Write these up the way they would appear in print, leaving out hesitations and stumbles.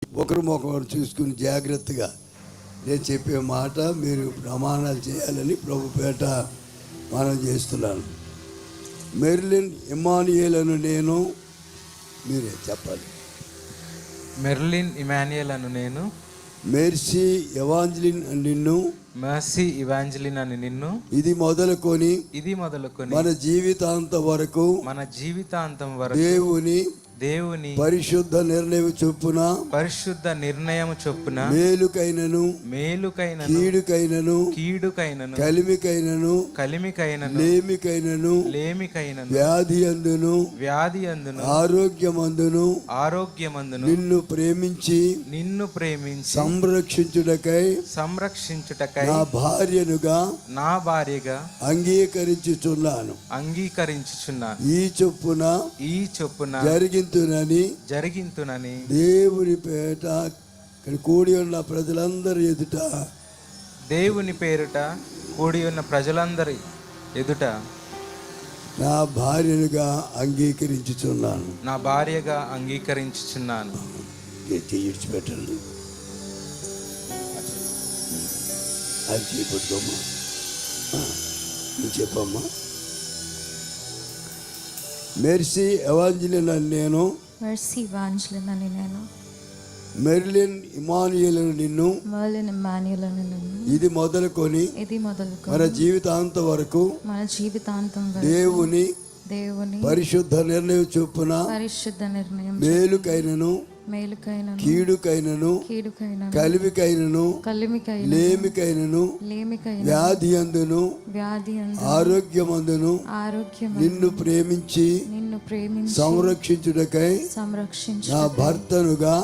ఒకరు మొక్కరు చూసుకుని జాగ్రత్తగా నేను చెప్పే మాట మీరు ప్రమాణాలు చేయాలని ప్రభు పేట మనం చేస్తున్నాను. మెర్లిన్ ఇమానియేల్ అను నేను, మీరే చెప్పాలి. మెర్లిన్ ఇమాన్యుయల్ అను నేను, మెర్సీ ఎవాంజలిన్ అని నిన్ను, మర్సీ ఇవాంజలిన్ అని నిన్ను, ఇది మొదలుకొని మన జీవితాంతం వరకు దేవుని పరిశుద్ధ నిర్ణయం చొప్పున మేలుకైనను కీడుకైనను కలిమికైనను లేమికైనను వ్యాధి అందును ఆరోగ్యమందును నిన్ను ప్రేమించి సంరక్షించుటకై నా భార్యగా అంగీకరించుచున్నాను. ఈ చొప్పున జరిగింతునని దేవుని పేట కూడి ఉన్న ప్రజలందరి ఎదుట నా భార్యగా అంగీకరించుచున్నాను. విడిచిపెట్టండి, అది చేపట్టుకోమ్మా, చెప్పమ్మా. మెర్సీ ఎవాంజలిన్ అని నేను, మెర్లిన్ ఇమానియేల్ అని నిన్ను, ఇది మొదలుకొని మన జీవితాంతం వరకు దేవుని పరిశుద్ధ నిర్ణయం చొప్పున మేలుకైనను కీడుకైనను కలిమికైనను లేమికైనను వ్యాధి అందును ఆరోగ్యమందును నిన్ను ప్రేమించి సంరక్షించుటకై నా భర్తనుగా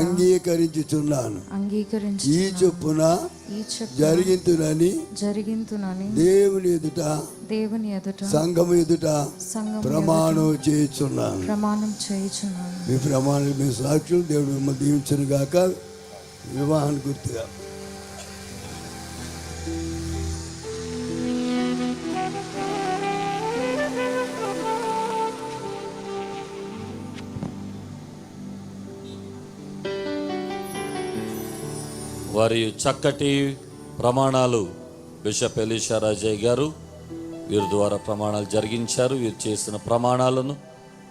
అంగీకరించుచున్నాను. ఈ చొప్పున జరిగింతునని దేవుని ఎదుట సంఘము ఎదుట ప్రమాణం చేయుచున్నాను. మీ ప్రమాణం మీ సాక్షులు దేవుడు మిమ్మల్ని దీవించును గాక. వివాహాన్ని గుర్తుగా వారి చక్కటి ప్రమాణాలు బిషప్ ఎలీషా రాజయ్య గారు వీరి ద్వారా ప్రమాణాలు జరిగించారు. వీరు చేసిన ప్రమాణాలను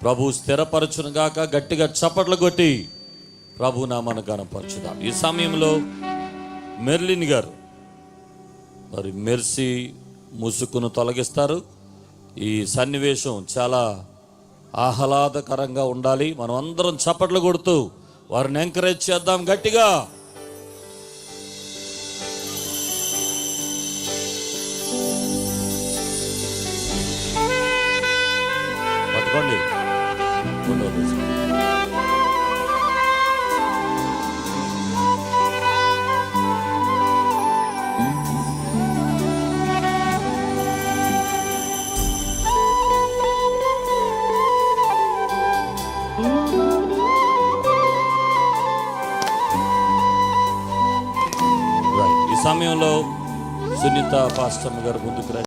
ప్రభు స్థిరపరచును గాక. గట్టిగా చప్పట్లు కొట్టి ప్రభు నామాన్ని గణపరచుదాం. ఈ సమయంలో మెర్లిన్ గారు మరి మెర్సీ ముసుగును తొలగిస్తారు. ఈ సన్నివేశం చాలా ఆహ్లాదకరంగా ఉండాలి. మనం అందరం చప్పట్లు కొడుతూ వారిని ఎంకరేజ్ చేద్దాం గట్టిగా. పట్టుకోండి. ఈ సమయంలో సునీత పాస్టమ్ గారు ముందుకు రండి.